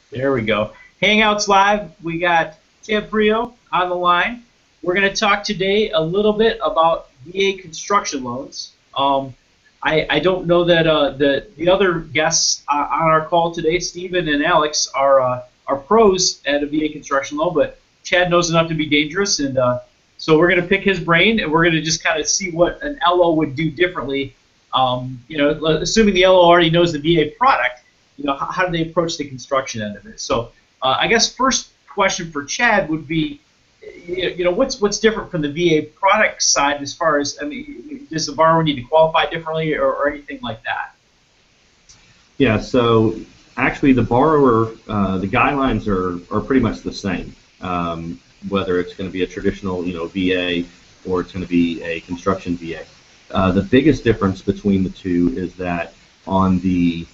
There we go. Hangouts Live, we got Tim Brio on the line. We're going to talk today a little bit about VA construction loans. I don't know that the other guests on our call today, Stephen and Alex, are pros at a VA construction loan, but Chad knows enough to be dangerous, and so we're going to pick his brain, and we're going to just kind of see what an LO would do differently. Assuming the LO already knows the VA product, how do they approach the construction end of it? So I guess first question for Chad would be, what's different from the VA product side as far as, does the borrower need to qualify differently or anything like that? Yeah, so actually the borrower, the guidelines are pretty much the same, whether it's going to be a traditional, VA or it's going to be a construction VA. The biggest difference between the two is that on the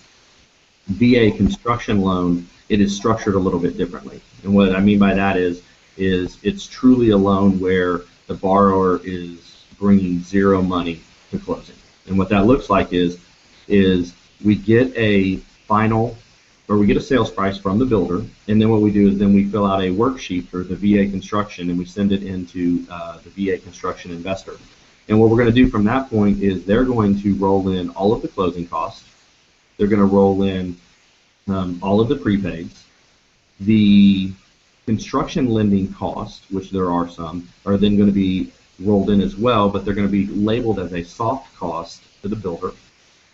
VA construction loan, it is structured a little bit differently. And what I mean by that is it's truly a loan where the borrower is bringing zero money to closing. And what that looks like is we get a sales price from the builder, and then what we do is then we fill out a worksheet for the VA construction and we send it into the VA construction investor. And what we're going to do from that point is they're going to roll in all of the closing costs. They're going to roll in all of the prepaids. The construction lending costs, which there are some, are then going to be rolled in as well, but they're going to be labeled as a soft cost to the builder.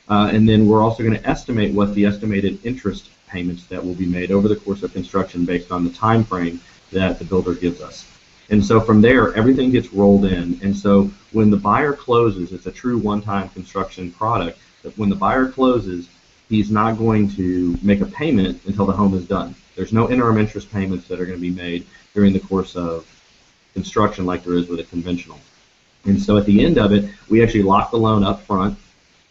And then we're also going to estimate what the estimated interest payments that will be made over the course of construction based on the time frame that the builder gives us. And so from there, everything gets rolled in. And so when the buyer closes, it's a true one-time construction product. But when the buyer closes, he's not going to make a payment until the home is done. There's no interim interest payments that are going to be made during the course of construction like there is with a conventional. And so at the end of it, we actually lock the loan up front,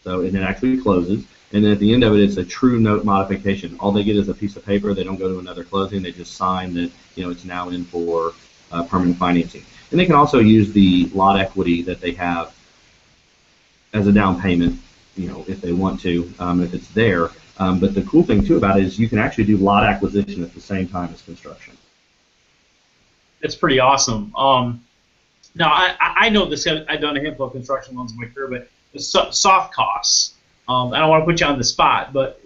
and it actually closes. And then at the end of it, it's a true note modification. All they get is a piece of paper. They don't go to another closing. They just sign that it's now in for permanent financing. And they can also use the lot equity that they have as a down payment, if they want to, if it's there. But the cool thing too about it is you can actually do lot acquisition at the same time as construction. That's pretty awesome. Now I know this. I've done a handful of construction loans in my career, but the soft costs. I don't want to put you on the spot, but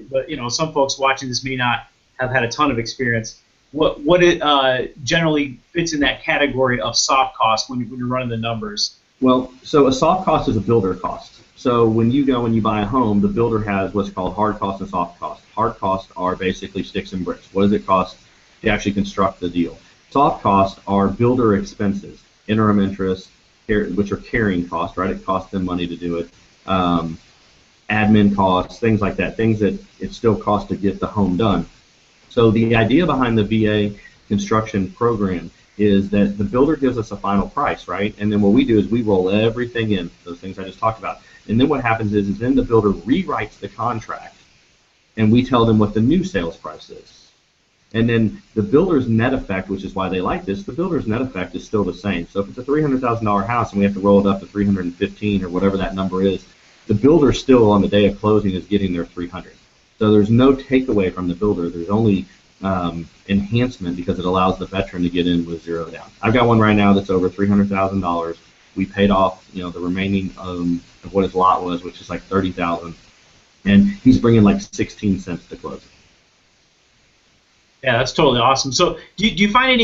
some folks watching this may not have had a ton of experience. What it generally fits in that category of soft cost when you're running the numbers? Well, so a soft cost is a builder cost. So when you go and you buy a home, the builder has what's called hard costs and soft costs. Hard costs are basically sticks and bricks. What does it cost to actually construct the deal? Soft costs are builder expenses, interim interest, which are carrying costs, right? It costs them money to do it. Admin costs, things like that, things that it still costs to get the home done. So the idea behind the VA construction program is that the builder gives us a final price, right? And then what we do is we roll everything in, those things I just talked about. And then what happens is then the builder rewrites the contract, and we tell them what the new sales price is. And then the builder's net effect, which is why they like this, the builder's net effect is still the same. So if it's a $300,000 house and we have to roll it up to 315 or whatever that number is, the builder still on the day of closing is getting their 300. So there's no takeaway from the builder. There's only enhancement because it allows the veteran to get in with zero down. I've got one right now that's over $300,000. We paid off, the remaining of what his lot was, which is like $30,000, and he's bringing like 16 cents to close. Yeah, that's totally awesome. So, do you find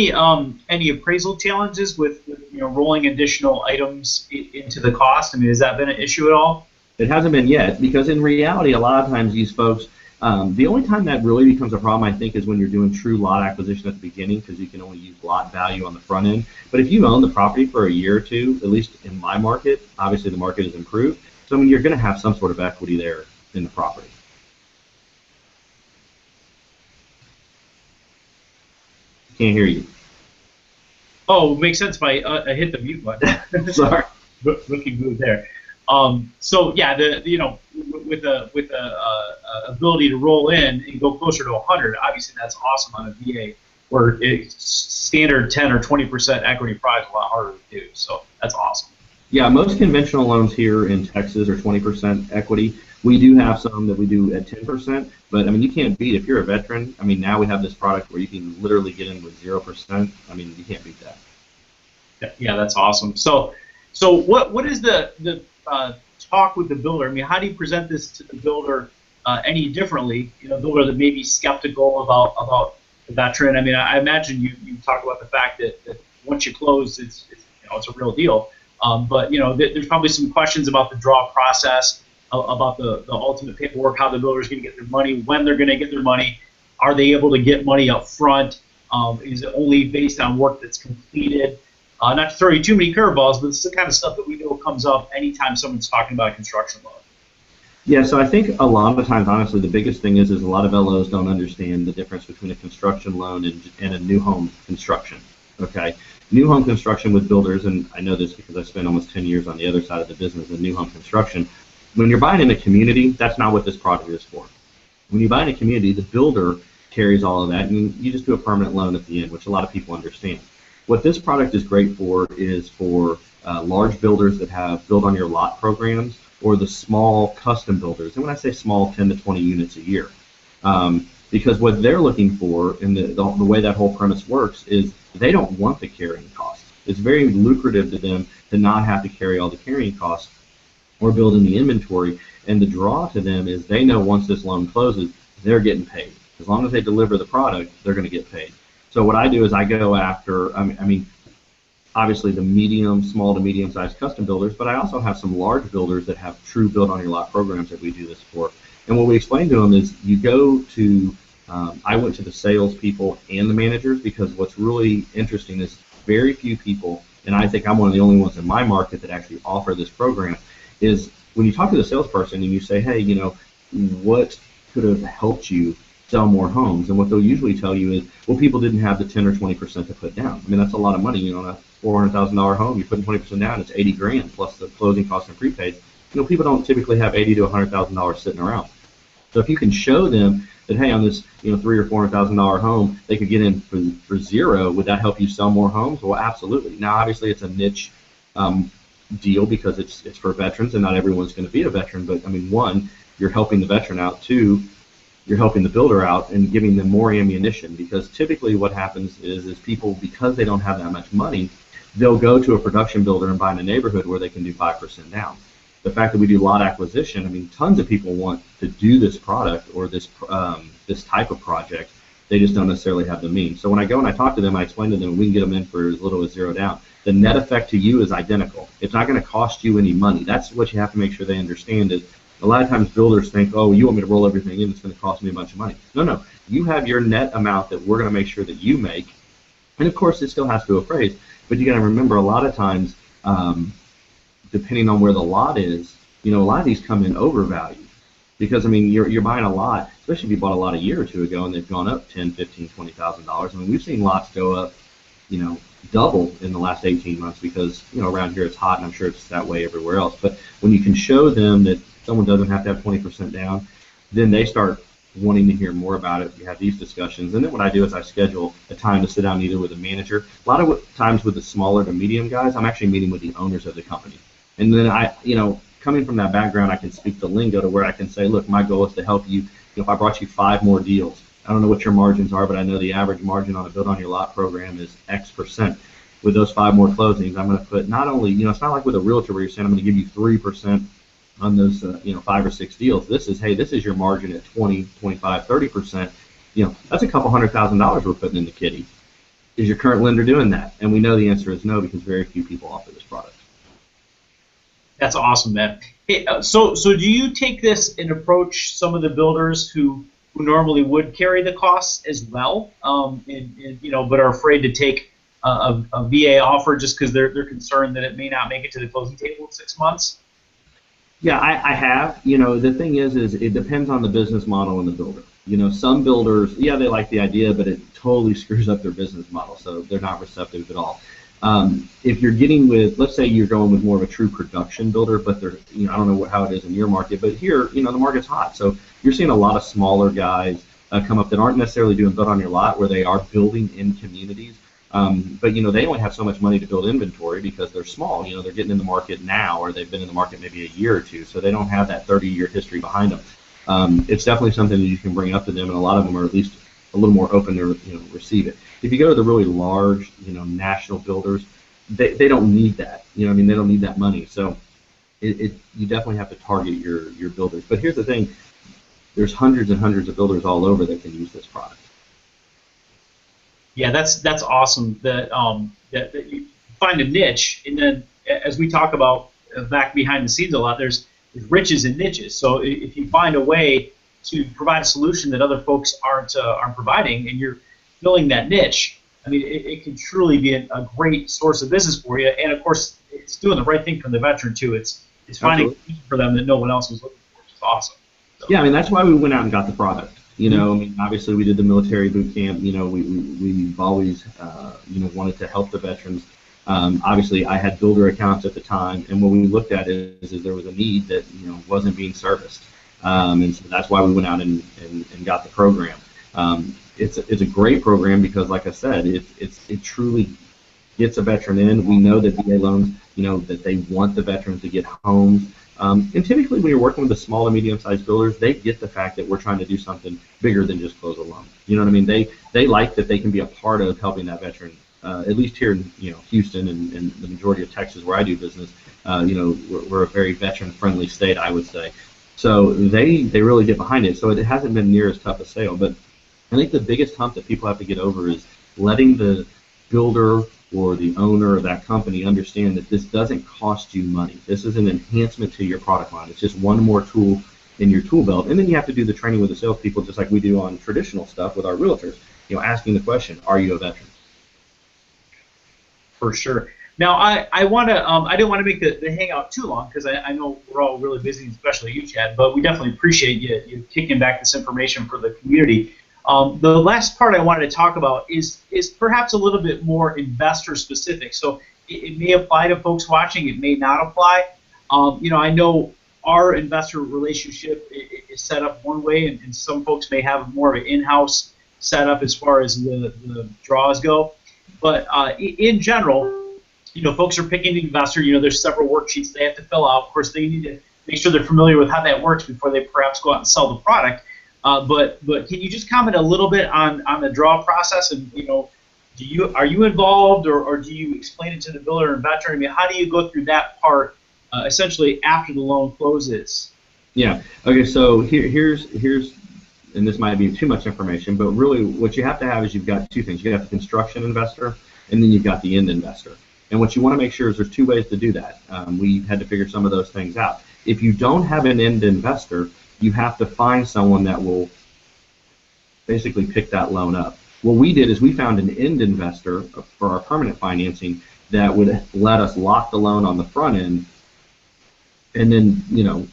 any appraisal challenges with rolling additional items into the cost? Has that been an issue at all? It hasn't been yet, because in reality, a lot of times these folks, the only time that really becomes a problem, I think, is when you're doing true lot acquisition at the beginning, because you can only use lot value on the front end. But if you own the property for a year or two, at least in my market, obviously the market has improved, so you're going to have some sort of equity there in the property. Can't hear you. Oh, makes sense. I hit the mute button. Sorry. Rookie move there. So yeah, with the ability to roll in and go closer to 100, obviously that's awesome on a VA, where standard 10 or 20% equity price is a lot harder to do. So that's awesome. Yeah, most conventional loans here in Texas are 20% equity. We do have some that we do at 10%, but I mean, you can't beat if you're a veteran. I mean, now we have this product where you can literally get in with 0%. I mean, you can't beat that. Yeah, that's awesome. So what is the talk with the builder? I mean, how do you present this to the builder any differently? You know, builder that may be skeptical about the veteran. I mean, I imagine you talk about the fact that once you close, it's a real deal. But you know, there's probably some questions about the draw process, about the ultimate paperwork, how the builder is going to get their money, when they're going to get their money, are they able to get money up front? Is it only based on work that's completed? Not to throw you too many curveballs, but it's the kind of stuff that we know comes up anytime someone's talking about a construction loan. Yeah, so I think a lot of the times, honestly, the biggest thing is a lot of LOs don't understand the difference between a construction loan and a new home construction. Okay, new home construction with builders, and I know this because I spent almost 10 years on the other side of the business in new home construction. When you're buying in a community, that's not what this product is for. When you buy in a community, the builder carries all of that, and you just do a permanent loan at the end, which a lot of people understand. What this product is great for is for large builders that have build on your lot programs, or the small custom builders. And when I say small, 10 to 20 units a year. Because what they're looking for, and the way that whole premise works, is they don't want the carrying costs. It's very lucrative to them to not have to carry all the carrying costs or build in the inventory. And the draw to them is they know once this loan closes, they're getting paid. As long as they deliver the product, they're going to get paid. So what I do is I go after, I mean, obviously the small to medium-sized custom builders, but I also have some large builders that have true build-on-your-lot programs that we do this for. And what we explain to them is you go to, I went to the salespeople and the managers, because what's really interesting is very few people, and I think I'm one of the only ones in my market that actually offer this program, is when you talk to the salesperson and you say, hey, you know, what could have helped you sell more homes? And what they'll usually tell you is, well, people didn't have the 10 or 20% to put down. I mean, that's a lot of money. You know, on a $400,000 home, you're putting 20% down, it's 80 grand plus the closing costs and prepaid. You know, people don't typically have $80,000 to $100,000 sitting around. So if you can show them that, hey, on this, you know, $300,000 or $400,000 home, they could get in for zero, would that help you sell more homes? Well, absolutely. Now, obviously, it's a niche deal because it's for veterans, and not everyone's going to be a veteran. But I mean, one, you're helping the veteran out. Two, you're helping the builder out and giving them more ammunition, because typically what happens is people, because they don't have that much money, they'll go to a production builder and buy in a neighborhood where they can do 5% down. The fact that we do lot acquisition, I mean, tons of people want to do this product or this type of project. They just don't necessarily have the means. So when I go and I talk to them, I explain to them we can get them in for as little as $0 down. The net effect to you is identical. It's not going to cost you any money. That's what you have to make sure they understand. Is a lot of times builders think, oh, you want me to roll everything in, it's going to cost me a bunch of money. No. You have your net amount that we're going to make sure that you make. And of course, it still has to appraise. But you got to remember, a lot of times, depending on where the lot is, you know, a lot of these come in overvalued. Because, I mean, you're buying a lot, especially if you bought a lot a year or two ago and they've gone up $10,000, $15,000, $20,000. I mean, we've seen lots go up, you know, double in the last 18 months because, you know, around here it's hot, and I'm sure it's that way everywhere else. But when you can show them that someone doesn't have to have 20% down, then they start wanting to hear more about it. We have these discussions. And then what I do is I schedule a time to sit down either with a manager. A lot of times with the smaller to medium guys, I'm actually meeting with the owners of the company. And then I, you know, coming from that background, I can speak the lingo to where I can say, look, my goal is to help you. If I brought you 5 more deals, I don't know what your margins are, but I know the average margin on a build on your lot program is X%. With those 5 more closings, I'm going to put not only, you know, it's not like with a realtor where you're saying I'm going to give you 3% on those, you know, 5 or 6 deals. This is, hey, this is your margin at 20, 25, 30%. You know, that's a couple $100,000 we're putting in the kitty. Is your current lender doing that? And we know the answer is no, because very few people offer this product. That's awesome, man. Hey, so do you take this and approach some of the builders who normally would carry the costs as well, and you know, but are afraid to take a VA offer just because they're concerned that it may not make it to the closing table in 6 months? Yeah, I have. You know, the thing is it depends on the business model and the builder. You know, some builders, yeah, they like the idea, but it totally screws up their business model, so they're not receptive at all. If you're getting with, let's say you're going with more of a true production builder, but they're, you know, I don't know how it is in your market, but here, you know, the market's hot, so you're seeing a lot of smaller guys come up that aren't necessarily doing build on your lot, where they are building in communities, But they only have so much money to build inventory because they're small. They're getting in the market now, or they've been in the market maybe a year or two, so they don't have that 30-year history behind them. It's definitely something that you can bring up to them, and a lot of them are at least a little more open to receive it. If you go to the really large, national builders, they don't need that. They don't need that money. So you definitely have to target your builders. But here's the thing: there's hundreds and hundreds of builders all over that can use this product. Yeah, that's awesome. That you find a niche, and then as we talk about back behind the scenes a lot, there's riches and niches. So if you find a way to provide a solution that other folks aren't providing, and you're filling that niche, I mean, it can truly be a great source of business for you. And of course, it's doing the right thing for the veteran too. It's finding for them that no one else was looking for, which is awesome. So. Yeah, I mean, that's why we went out and got the product. I mean, obviously we did the military boot camp. We've always, wanted to help the veterans. Obviously, I had builder accounts at the time, and what we looked at is there was a need that wasn't being serviced, and so that's why we went out and got the program. It's a great program because, like I said, it truly gets a veteran in. We know that VA loans, that they want the veterans to get homes. And typically, when you're working with the small to medium-sized builders, they get the fact that we're trying to do something bigger than just close a loan. You know what I mean? They like that they can be a part of helping that veteran. At least here in Houston and the majority of Texas where I do business, we're a very veteran-friendly state, I would say. So they really get behind it. So it hasn't been near as tough a sale. But I think the biggest hump that people have to get over is letting the builder or the owner of that company understand that this doesn't cost you money. This is an enhancement to your product line. It's just one more tool in your tool belt. And then you have to do the training with the salespeople just like we do on traditional stuff with our realtors, asking the question, are you a veteran? For sure. Now, I didn't want to make the hangout too long because I know we're all really busy, especially you, Chad, but we definitely appreciate you kicking back this information for the community. The last part I wanted to talk about is perhaps a little bit more investor specific. So it may apply to folks watching, it may not apply. I know our investor relationship is set up one way, and some folks may have more of an in-house setup as far as the draws go. But in general, folks are picking an investor. There's several worksheets they have to fill out. Of course, they need to make sure they're familiar with how that works before they perhaps go out and sell the product. But can you just comment a little bit on the draw process? And are you involved, or do you explain it to the builder and veteran? I mean, how do you go through that part essentially after the loan closes? Yeah. Okay. So here's and this might be too much information, but really what you have to have is you've got two things. You have the construction investor, and then you've got the end investor. And what you want to make sure is there's two ways to do that. We had to figure some of those things out. If you don't have an end investor, you have to find someone that will basically pick that loan up. What we did is we found an end investor for our permanent financing that would let us lock the loan on the front end. And then,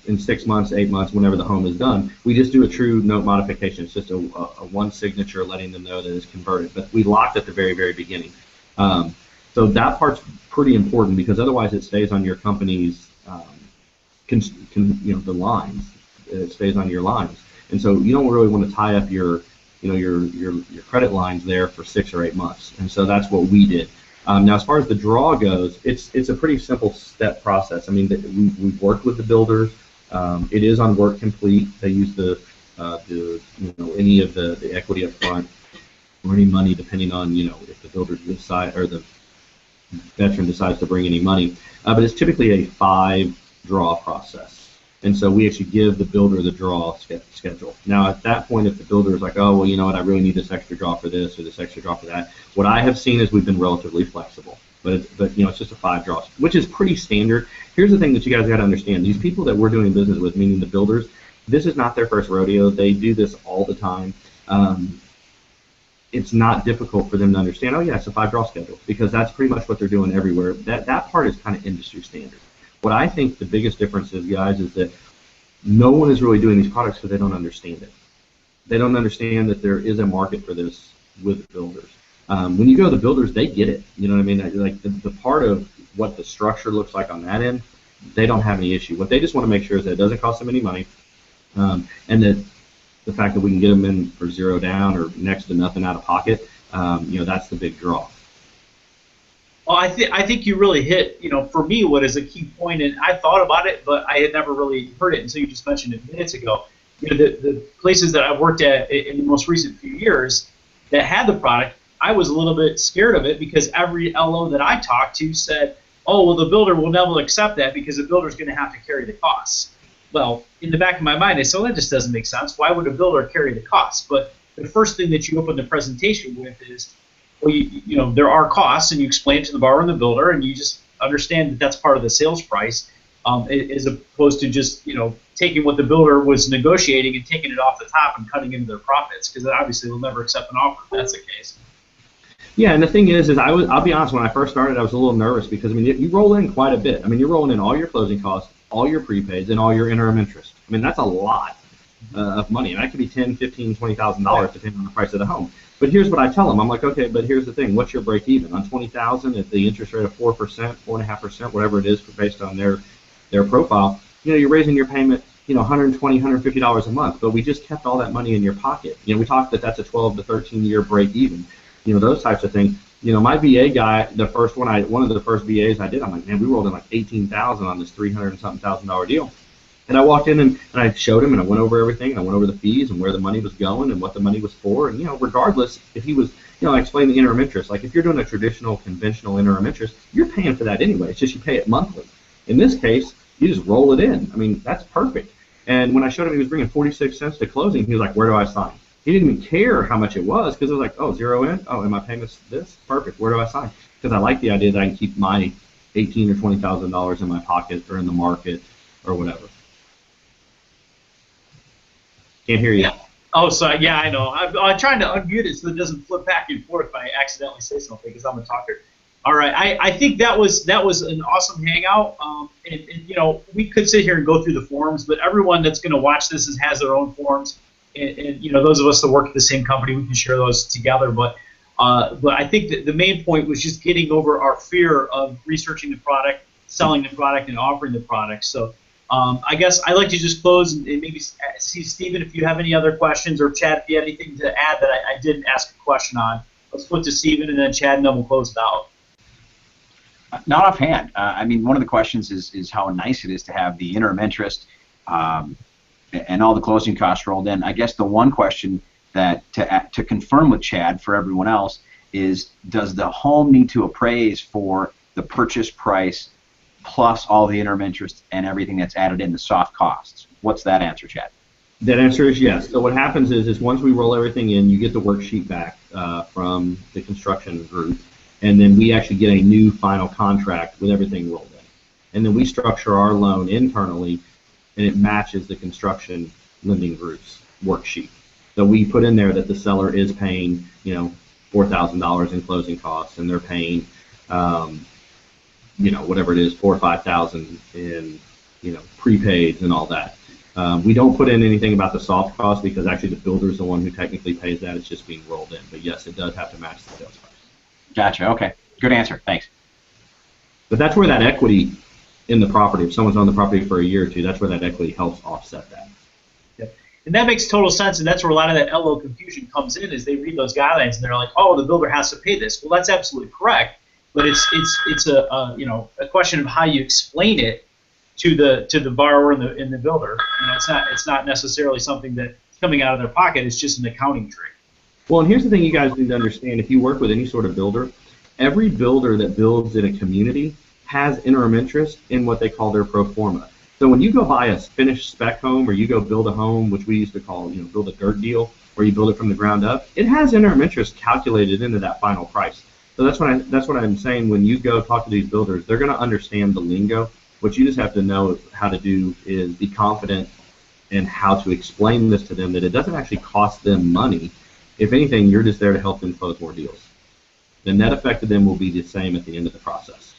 in 6 months, 8 months, whenever the home is done, we just do a true note modification. It's just a one signature letting them know that it's converted. But we locked at the very, very beginning. So that part's pretty important because otherwise it stays on your company's, the lines. It stays on your lines. And so you don't really want to tie up your credit lines there for 6 or 8 months. And so that's what we did. Now, as far as the draw goes, it's a pretty simple step process. I mean, we've worked with the builders. It is on Work Complete. They use any of the equity up front or any money, depending on if the builder decide or the veteran decides to bring any money. But it's typically a 5-draw process. And so we actually give the builder the draw schedule. Now, at that point, if the builder is like, oh, well, you know what, I really need this extra draw for this or this extra draw for that, what I have seen is we've been relatively flexible. But it's just a 5 draws, which is pretty standard. Here's the thing that you guys got to understand. These people that we're doing business with, meaning the builders, this is not their first rodeo. They do this all the time. It's not difficult for them to understand, oh, yeah, it's a 5-draw schedule, because that's pretty much what they're doing everywhere. That part is kind of industry standard. What I think the biggest difference is, guys, is that no one is really doing these products because they don't understand it. They don't understand that there is a market for this with builders. When you go to the builders, they get it. You know what I mean? Like the part of what the structure looks like on that end, they don't have any issue. What they just want to make sure is that it doesn't cost them any money, and that the fact that we can get them in for 0 down or next to nothing out of pocket, that's the big draw. Well, I think you really hit, for me, what is a key point, and I thought about it, but I had never really heard it until you just mentioned it minutes ago. The places that I've worked at in the most recent few years that had the product, I was a little bit scared of it because every LO that I talked to said, "Oh, well, the builder will never accept that because the builder's going to have to carry the costs." Well, in the back of my mind, I said, well, that just doesn't make sense. Why would a builder carry the costs? But the first thing that you open the presentation with is, well, there are costs, and you explain it to the borrower and the builder, and you just understand that that's part of the sales price, as opposed to just taking what the builder was negotiating and taking it off the top and cutting into their profits, because obviously they'll never accept an offer if that's the case. Yeah, and the thing is I'll be honest, when I first started, I was a little nervous because, I mean, you roll in quite a bit. I mean, you're rolling in all your closing costs, all your prepaids, and all your interim interest. I mean, that's a lot of money, and that could be $10,000, $15,000, $20,000 depending on the price of the home. But here's what I tell them. I'm like, okay, but here's the thing. What's your break even? On $20,000 at the interest rate of 4%, 4.5%, whatever it is based on their profile, you're raising your payment, $120, $150 a month. But we just kept all that money in your pocket. We talked that that's a 12 to 13 year break even. Those types of things. My VA guy, one of the first VAs I did, I'm like, man, we rolled in like $18,000 on this $300 and something thousand deal. And I walked in and I showed him and I went over everything and I went over the fees and where the money was going and what the money was for. And, regardless if he was, I explained the interim interest. Like if you're doing a traditional, conventional interim interest, you're paying for that anyway. It's just you pay it monthly. In this case, you just roll it in. I mean, that's perfect. And when I showed him he was bringing 46 cents to closing, he was like, where do I sign? He didn't even care how much it was because it was like, oh, zero in? Oh, and my payment's this? Perfect. Where do I sign? Because I like the idea that I can keep my $18,000 or $20,000 in my pocket or in the market or whatever. Can't hear you. Yeah. Oh, sorry. Yeah, I know. I'm trying to unmute it so it doesn't flip back and forth if I accidentally say something because I'm a talker. All right. I think that was an awesome hangout. And we could sit here and go through the forums, but everyone that's going to watch this has their own forums. And those of us that work at the same company, we can share those together. But I think that the main point was just getting over our fear of researching the product, selling the product, and offering the product. So I guess I'd like to just close and maybe see, Stephen, if you have any other questions, or Chad, if you have anything to add that I didn't ask a question on. Let's flip to Stephen and then Chad, and then we'll close it out. Not offhand. I mean, one of the questions is how nice it is to have the interim interest and all the closing costs rolled in. I guess the one question that to confirm with Chad for everyone else is, does the home need to appraise for the purchase price plus all the interim interest and everything that's added in, the soft costs? What's that answer, Chad? That answer is yes. So what happens is once we roll everything in, you get the worksheet back from the construction group, and then we actually get a new final contract with everything rolled in. And then we structure our loan internally, and it matches the construction lending group's worksheet. So we put in there that the seller is paying, $4,000 in closing costs, and they're paying, whatever it is, $4,000 or $5,000 in, prepaids and all that. We don't put in anything about the soft cost because actually the builder is the one who technically pays that. It's just being rolled in. But yes, it does have to match the sales price. Gotcha. Okay. Good answer. Thanks. But that's where that equity in the property, if someone's on the property for a year or two, that's where that equity helps offset that. Yep. And that makes total sense, and that's where a lot of that LO confusion comes in, is they read those guidelines and they're like, oh, the builder has to pay this. Well, that's absolutely correct, but it's a question of how you explain it to the borrower and the builder. It's not necessarily something that's coming out of their pocket. It's just an accounting trick. Well, and here's the thing you guys need to understand. If you work with any sort of builder, every builder that builds in a community has interim interest in what they call their pro forma. So when you go buy a finished spec home, or you go build a home, which we used to call, build a dirt deal, where you build it from the ground up, it has interim interest calculated into that final price. So that's what I'm saying. When you go talk to these builders, they're going to understand the lingo. What you just have to know how to do is be confident in how to explain this to them, that it doesn't actually cost them money. If anything, you're just there to help them close more deals. The net effect of them will be the same at the end of the process.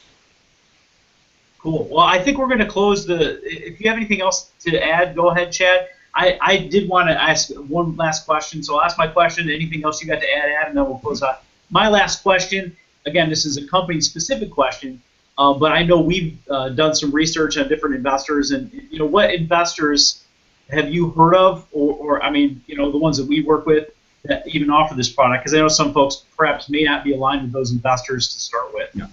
Cool. Well, I think we're going to close if you have anything else to add, go ahead, Chad. I did want to ask one last question, so I'll ask my question. Anything else you got to add, and then we'll close out. My last question, again, this is a company-specific question, but I know we've done some research on different investors, and what investors have you heard of, or the ones that we work with that even offer this product? Because I know some folks perhaps may not be aligned with those investors to start with. Yeah.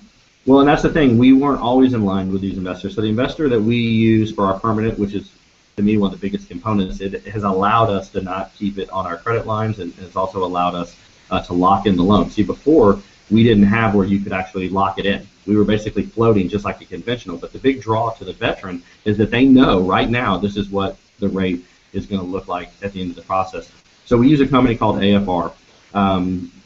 Well, and that's the thing. We weren't always in line with these investors. So the investor that we use for our permanent, which is to me one of the biggest components, it has allowed us to not keep it on our credit lines, and it's also allowed us to lock in the loan. See, before we didn't have where you could actually lock it in. We were basically floating just like a conventional. But the big draw to the veteran is that they know right now this is what the rate is going to look like at the end of the process. So we use a company called AFR.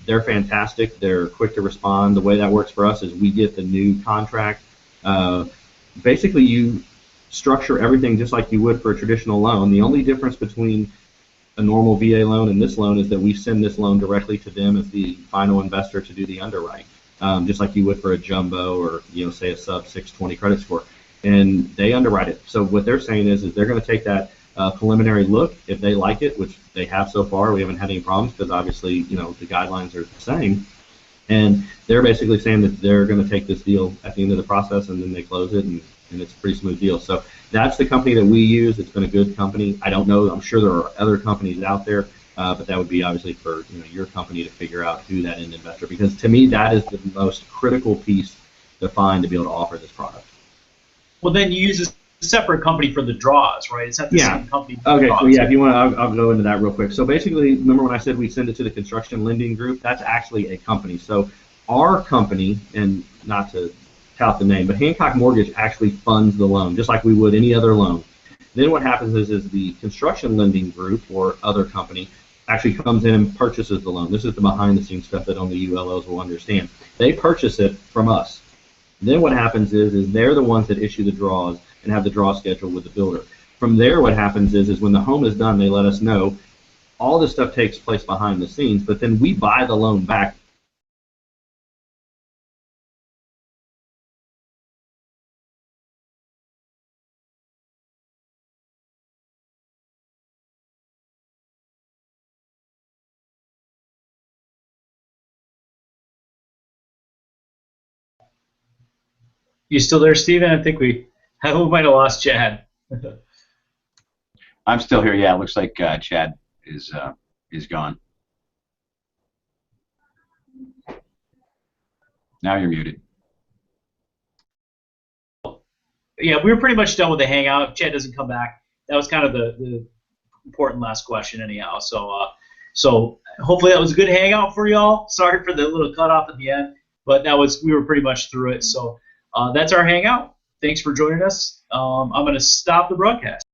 They're fantastic. They're quick to respond. The way that works for us is we get the new contract. Basically, you structure everything just like you would for a traditional loan. The only difference between a normal VA loan and this loan is that we send this loan directly to them as the final investor to do the underwrite, just like you would for a jumbo or say a sub 620 credit score, and they underwrite it. So what they're saying is they're going to take that preliminary look. If they like it, which they have so far, we haven't had any problems because obviously the guidelines are the same, and they're basically saying that they're going to take this deal at the end of the process and then they close it, and it's a pretty smooth deal. So that's the company that we use. It's been a good company. I don't know. I'm sure there are other companies out there, but that would be obviously for your company to figure out who that end investor, because to me that is the most critical piece to find to be able to offer this product. Well, then you use a separate company for the draws, right? It's not the same company. Okay, so yeah, if you want, I'll go into that real quick. So basically, remember when I said we send it to the construction lending group? That's actually a company. So our company, and not to tout the name, but Hancock Mortgage actually funds the loan, just like we would any other loan. Then what happens is the construction lending group or other company actually comes in and purchases the loan. This is the behind-the-scenes stuff that only ULOs will understand. They purchase it from us. Then what happens is they're the ones that issue the draws and have the draw schedule with the builder. From there, what happens is when the home is done, they let us know. All this stuff takes place behind the scenes, but then we buy the loan back. You still there, Steven? I think we might have lost Chad. I'm still here. Yeah, it looks like Chad is gone. Now you're muted. Yeah, we were pretty much done with the hangout. If Chad doesn't come back, that was kind of the important last question anyhow. So hopefully that was a good hangout for y'all. Sorry for the little cutoff at the end, but we were pretty much through it. So that's our hangout. Thanks for joining us. I'm going to stop the broadcast.